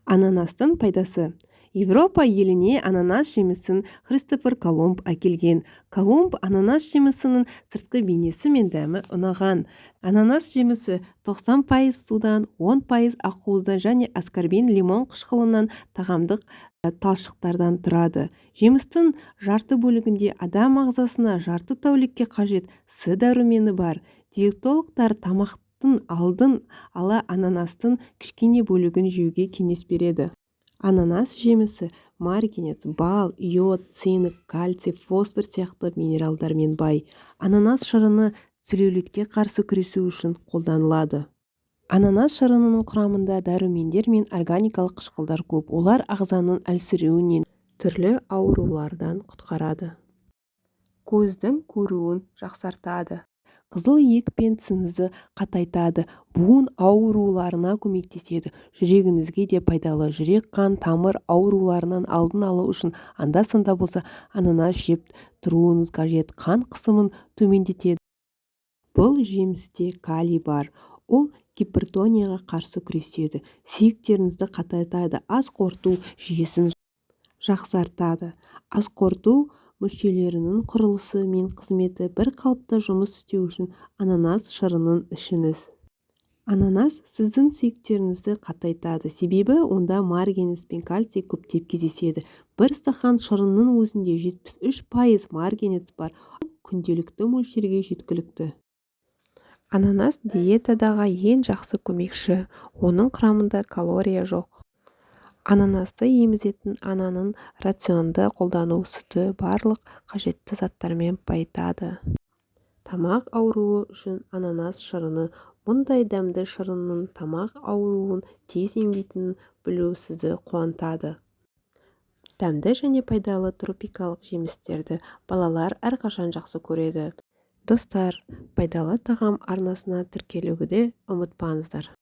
Ананастың пайдасы. Европа еліне ананас жемісін Христофор Колумб әкелген. Колумб ананас жемісінің сыртқы бейнесі мен дәмі ұнаған. Ананас жемісі 90% судан, 10% ақуыздан және аскорбин лимон қышқылынан тағамдық талшықтардан тұрады. Жемістің жарты бөлігінде адам ағзасына жарты тәулікке қажет С дәрумені бар. Диетологтар тамақтың алдын ала ананастың кішкене бөлігін жеуге кеңес береді. Ананас жемісі марганец, бал, йод, цинк, кальций, фосфор сияқты минералдармен бай. Ананас шырыны целлюлитке қарсы күресу үшін қолданылады. Ананас шырынының құрамында дәрумендер мен органикалық қышқылдар көп. Олар ағзаның әлсіреуінен, түрлі аурулардан құтқарады. Көздің көруін жақсартады. Қызыл ет пен тісіңізді қатайтады. Буын ауруларына көмектеседі. Жүрегіңізге де пайдалы. Жүрек, қан, тамыр ауруларынан алдын алу үшін анда-санда болса ананас жеп тұруыңыз қажет. Қан қысымын төмендетеді. Бұл жемісте калий бар. Ол гипертонияға қарсы күреседі. Сүйектеріңізді қатайтады. Ас қорыту жүйесін жақсартады. Ас қорыту мүшелерінің құрылысы мен қызметі бір қалыпта жұмыс істеу үшін ананас шырынын ішіңіз. Ананас сіздің сүйектеріңізді қатайтады, себебі онда марганец пен кальций көптеп кездеседі. Бір стақан шырынның өзінде 73% марганец бар. Күнделікті мөлшерге жеткілікті. Ананас диетадағы ең жақсы көмекші. Оның құрамында калория жоқ. Ананасты емізетін ананың рационды қолдану сүті барлық қажетті заттармен байытады. Тамақ ауруы үшін ананас шырыны. Мұндай дәмді шырынның тамақ ауруын тез емдейтінін білу сізді қуантады. Дәмді және пайдалы тропикалық жемістерді балалар әрқашан жақсы көреді. Достар, пайдалы тағам арнасына тіркелуді ұмытпаңыздар.